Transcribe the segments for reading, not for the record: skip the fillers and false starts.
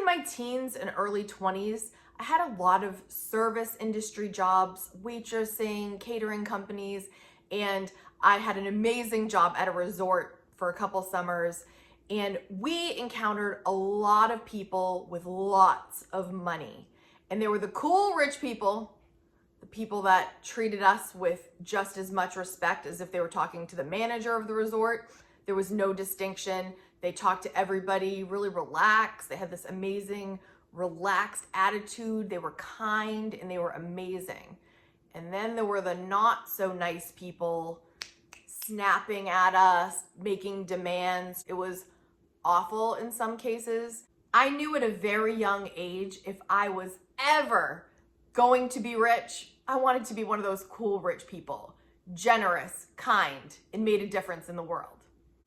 in my teens and early 20s, I had a lot of service industry jobs, waitressing, catering companies, and I had an amazing job at a resort for a couple summers. And we encountered a lot of people with lots of money. And they were the cool rich people, the people that treated us with just as much respect as if they were talking to the manager of the resort. There was no distinction. They talked to everybody really relaxed. They had this amazing, relaxed attitude. They were kind and they were amazing. And then there were the not so nice people snapping at us, making demands. It was awful in some cases. I knew at a very young age, if I was ever going to be rich, I wanted to be one of those cool rich people, generous, kind, and made a difference in the world.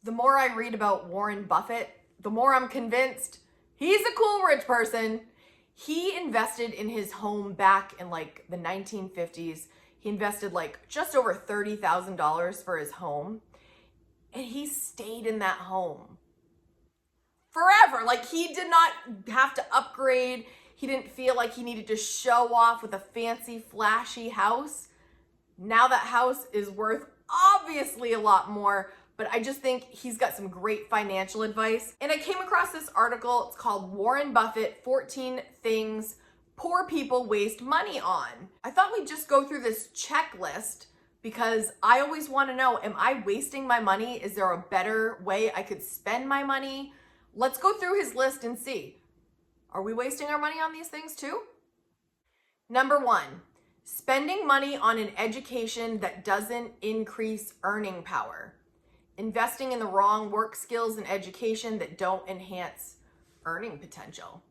The more I read about Warren Buffett, the more I'm convinced he's a cool rich person. He invested in his home back in like the 1950s. He invested like just over $30,000 for his home. And he stayed in that home forever. Like, he did not have to upgrade. He didn't feel like he needed to show off with a fancy, flashy house. Now that house is worth obviously a lot more, but I just think he's got some great financial advice. And I came across this article. It's called Warren Buffett, 14 Things Poor People Waste Money On. I thought we'd just go through this checklist because I always want to know, am I wasting my money? Is there a better way I could spend my money? Let's go through his list and see. Are we wasting our money on these things too? Number 1, spending money on an education that doesn't increase earning power. Investing in the wrong work skills and education that don't enhance earning potential.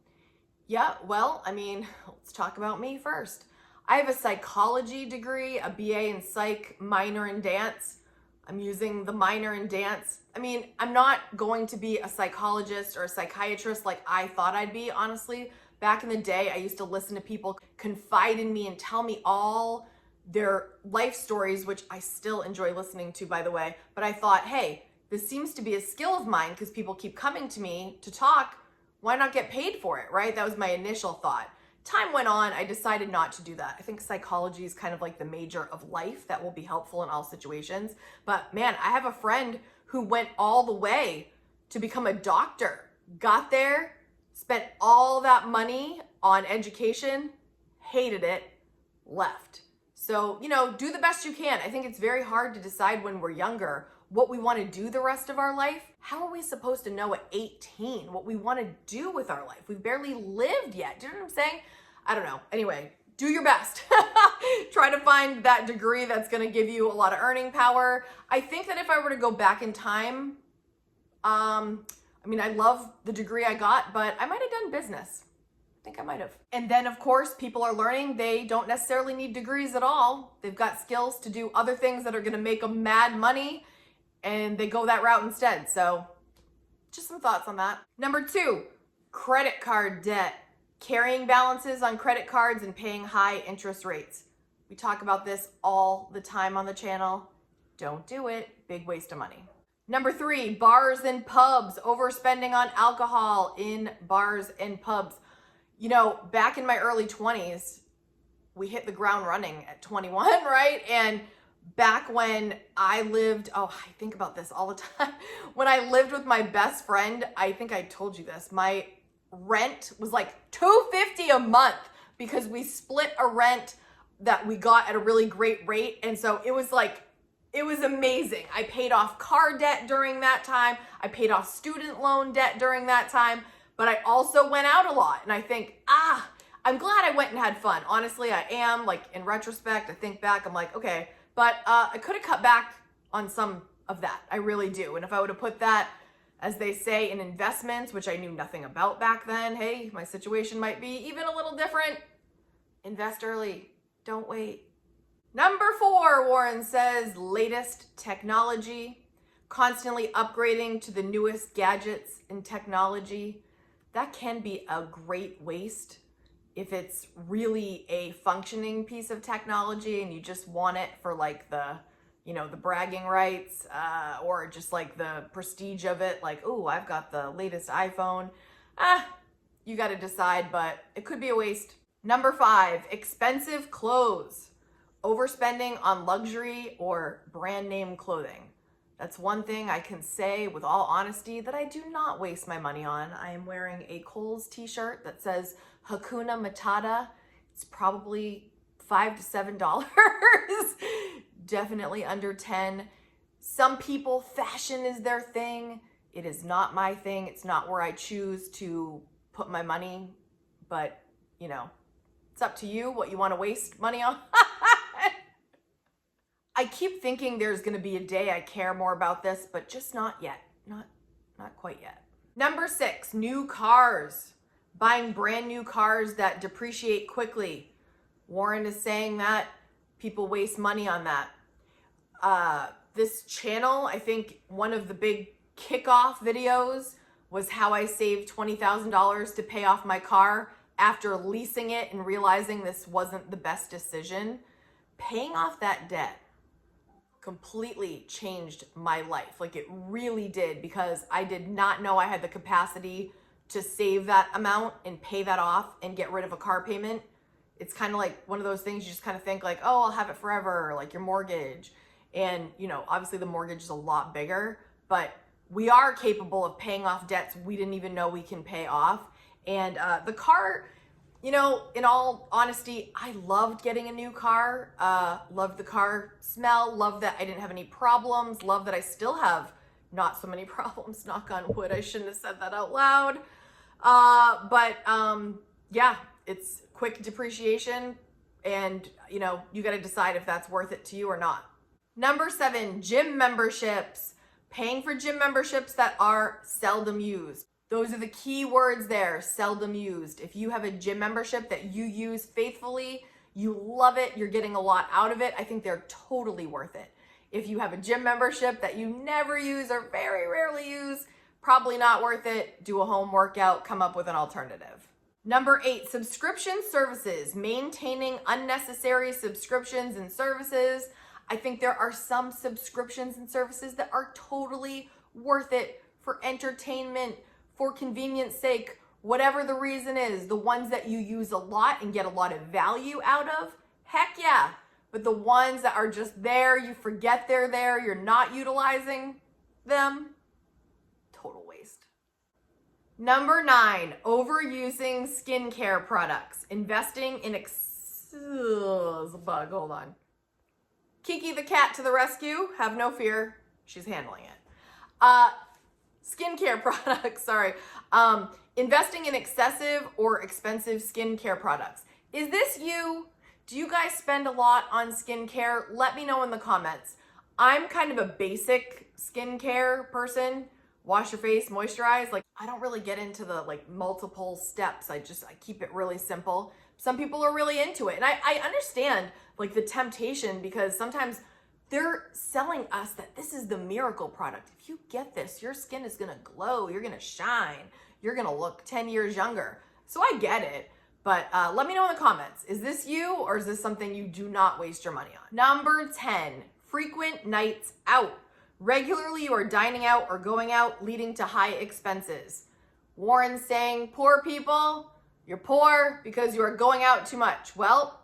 Yeah, well, I mean, let's talk about me first. I have a psychology degree, a BA in psych, minor in dance. I'm using the minor in dance. I mean, I'm not going to be a psychologist or a psychiatrist like I thought I'd be, honestly. Back in the day, I used to listen to people confide in me and tell me all their life stories, which I still enjoy listening to, by the way. But I thought, hey, this seems to be a skill of mine because people keep coming to me to talk. Why not get paid for it, right? That was my initial thought. Time went on, I decided not to do that. I think psychology is kind of like the major of life that will be helpful in all situations. But man, I have a friend who went all the way to become a doctor, got there, spent all that money on education, hated it, left. So, do the best you can. I think it's very hard to decide when we're younger what we want to do the rest of our life. How are we supposed to know at 18 what we want to do with our life? We've barely lived yet. Do you know what I'm saying? I don't know. Anyway, do your best. Try to find that degree that's going to give you a lot of earning power. I think that if I were to go back in time, I love the degree I got, but I might have done business. I think I might have. And then, of course, people are learning they don't necessarily need degrees at all. They've got skills to do other things that are going to make them mad money, and they go that route instead. So just some thoughts on that. Number 2, credit card debt. Carrying balances on credit cards and paying high interest rates. We talk about this all the time on the channel. Don't do it. Big waste of money. Number 3, bars and pubs. Overspending on alcohol in bars and pubs. Back in my early 20s, we hit the ground running at 21, right? And back when I lived, I think about this all the time. When I lived with my best friend, I think I told you this, my rent was like $250 a month because we split a rent that we got at a really great rate. And so it was amazing. I paid off car debt during that time. I paid off student loan debt during that time, but I also went out a lot. And I think, I'm glad I went and had fun. Honestly, I am. Like, in retrospect, I think back, I'm like, okay, but I could have cut back on some of that. I really do. And if I would have put that, as they say, in investments, which I knew nothing about back then, hey, my situation might be even a little different. Invest early. Don't wait. Number 4, Warren says, latest technology. Constantly upgrading to the newest gadgets and technology. That can be a great waste if it's really a functioning piece of technology and you just want it for like the bragging rights, or just like the prestige of it, like, oh, I've got the latest iPhone. You got to decide, but it could be a waste. Number 5, expensive clothes. Overspending on luxury or brand name clothing. That's one thing I can say with all honesty that I do not waste my money on. I am wearing a Kohl's t-shirt that says Hakuna Matata. It's probably $5 to $7. Definitely under 10. Some people, fashion is their thing. It is not my thing. It's not where I choose to put my money, but you know, it's up to you what you want to waste money on. I keep thinking there's going to be a day I care more about this, but just not yet. Not quite yet. Number 6, new cars. Buying brand new cars that depreciate quickly. Warren is saying that people waste money on that. This channel, I think one of the big kickoff videos was how I saved $20,000 to pay off my car after leasing it and realizing this wasn't the best decision. Paying off that debt completely changed my life. Like, it really did, because I did not know I had the capacity to save that amount and pay that off and get rid of a car payment. It's kind of like one of those things you just kind of think like, oh, I'll have it forever, like your mortgage. And, you know, obviously the mortgage is a lot bigger, but we are capable of paying off debts we didn't even know we can pay off. And the car, you know, in all honesty, I loved getting a new car. Loved the car smell. Loved that I didn't have any problems. Loved that I still have not so many problems. Knock on wood. I shouldn't have said that out loud. Yeah, it's quick depreciation, and you know, you got to decide if that's worth it to you or not. Number 7, gym memberships. Paying for gym memberships that are seldom used. Those are the key words there, seldom used. If you have a gym membership that you use faithfully, you love it, you're getting a lot out of it, I think they're totally worth it. If you have a gym membership that you never use or very rarely use, probably not worth it. Do a home workout, come up with an alternative. Number 8, subscription services. Maintaining unnecessary subscriptions and services. I think there are some subscriptions and services that are totally worth it for entertainment, for convenience sake, whatever the reason is. The ones that you use a lot and get a lot of value out of, heck yeah. But the ones that are just there, you forget they're there, you're not utilizing them, total waste. Number 9, overusing skincare products. Investing in there's a bug, hold on. Kiki the cat to the rescue. Have no fear, she's handling it. Skincare products, sorry. Investing in excessive or expensive skincare products. Is this you? Do you guys spend a lot on skincare? Let me know in the comments. I'm kind of a basic skincare person. Wash your face, moisturize. Like, I don't really get into the like multiple steps. I keep it really simple. Some people are really into it. And I understand like the temptation, because sometimes they're selling us that this is the miracle product. If you get this, your skin is gonna glow, you're gonna shine, you're gonna look 10 years younger. So I get it, but let me know in the comments. Is this you, or is this something you do not waste your money on? Number 10, frequent nights out. Regularly you are dining out or going out, leading to high expenses. Warren's saying, poor people, you're poor because you are going out too much. Well,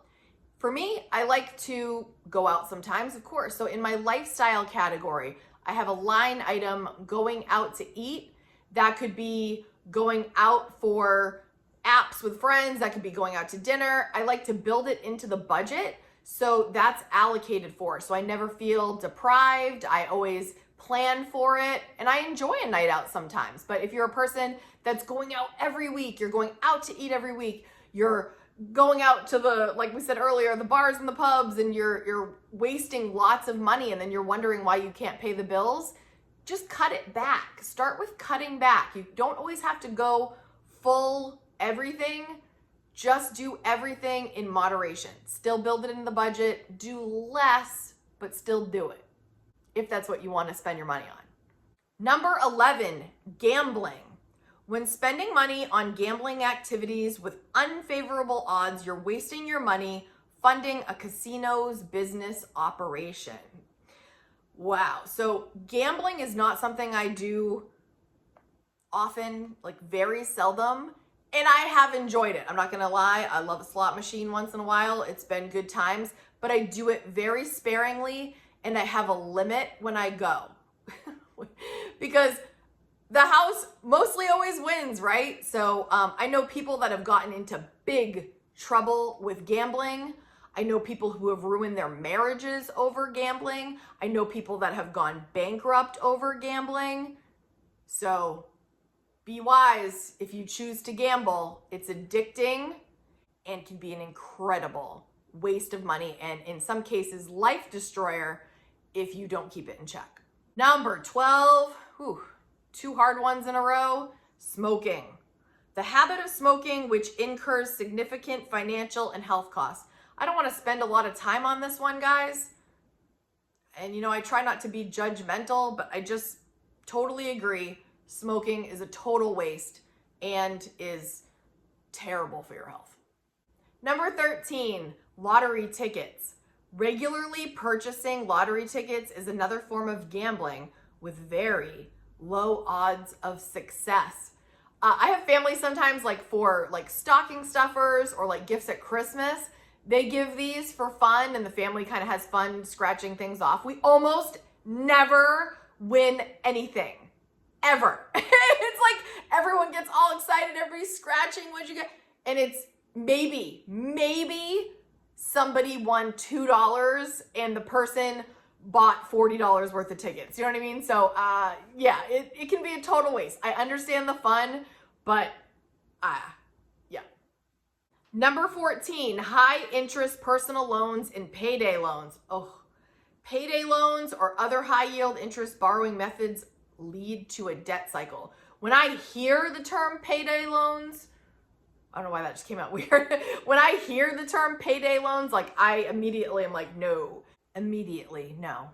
for me, I like to go out sometimes, of course. So in my lifestyle category, I have a line item, going out to eat. That could be going out for apps with friends. That could be going out to dinner. I like to build it into the budget, so that's allocated for. So I never feel deprived. I always plan for it, and I enjoy a night out sometimes. But if you're a person that's going out every week, you're going out to eat every week, you're going out to the, like we said earlier, the bars and the pubs, and you're wasting lots of money, and then you're wondering why you can't pay the bills, just cut it back. Start with cutting back. You don't always have to go full everything. Just do everything in moderation. Still build it in the budget. Do less, but still do it, if that's what you want to spend your money on. Number 11, gambling. When spending money on gambling activities with unfavorable odds, you're wasting your money funding a casino's business operation. Wow. So gambling is not something I do often, like very seldom. And I have enjoyed it. I'm not gonna lie, I love a slot machine once in a while. It's been good times, but I do it very sparingly and I have a limit when I go. Because the house mostly always wins, right? So I know people that have gotten into big trouble with gambling. I know people who have ruined their marriages over gambling. I know people that have gone bankrupt over gambling. So be wise if you choose to gamble. It's addicting and can be an incredible waste of money and in some cases life destroyer if you don't keep it in check. Number 12, two hard ones in a row, smoking. The habit of smoking, which incurs significant financial and health costs. I don't want to spend a lot of time on this one, guys. And I try not to be judgmental, but I just totally agree. Smoking is a total waste and is terrible for your health. Number 13, lottery tickets. Regularly purchasing lottery tickets is another form of gambling with very low odds of success. I have family sometimes for stocking stuffers or gifts at Christmas. They give these for fun and the family kind of has fun scratching things off. We almost never win anything, ever. It's like everyone gets all excited, everybody's scratching, what'd you get? And it's maybe somebody won $2 and the person bought $40 worth of tickets. You know what I mean? So yeah, it can be a total waste. I understand the fun, but yeah. Number 14, high interest personal loans and payday loans. Oh, payday loans or other high yield interest borrowing methods lead to a debt cycle. When I hear the term payday loans, I don't know why that just came out weird. When I hear the term payday loans, I immediately am like, no. Immediately, no.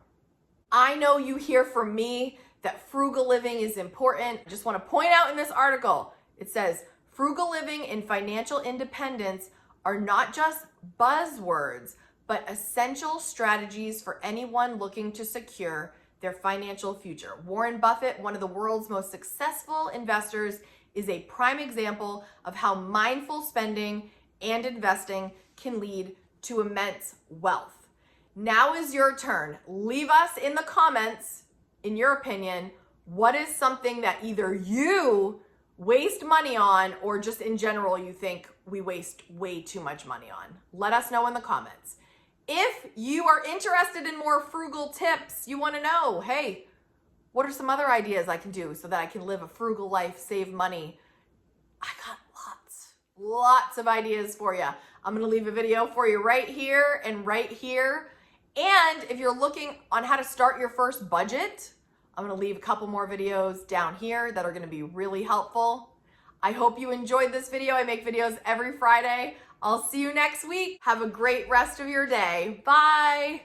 I know you hear from me that frugal living is important. I just want to point out in this article, it says, frugal living and financial independence are not just buzzwords, but essential strategies for anyone looking to secure their financial future. Warren Buffett, one of the world's most successful investors, is a prime example of how mindful spending and investing can lead to immense wealth. Now is your turn. Leave us in the comments, in your opinion, what is something that either you waste money on or just in general you think we waste way too much money on? Let us know in the comments. If you are interested in more frugal tips, you want to know, hey, what are some other ideas I can do so that I can live a frugal life, save money? I got lots of ideas for you. I'm going to leave a video for you right here and right here. And if you're looking on how to start your first budget, I'm going to leave a couple more videos down here that are going to be really helpful. I hope you enjoyed this video. I make videos every Friday. I'll see you next week. Have a great rest of your day. Bye.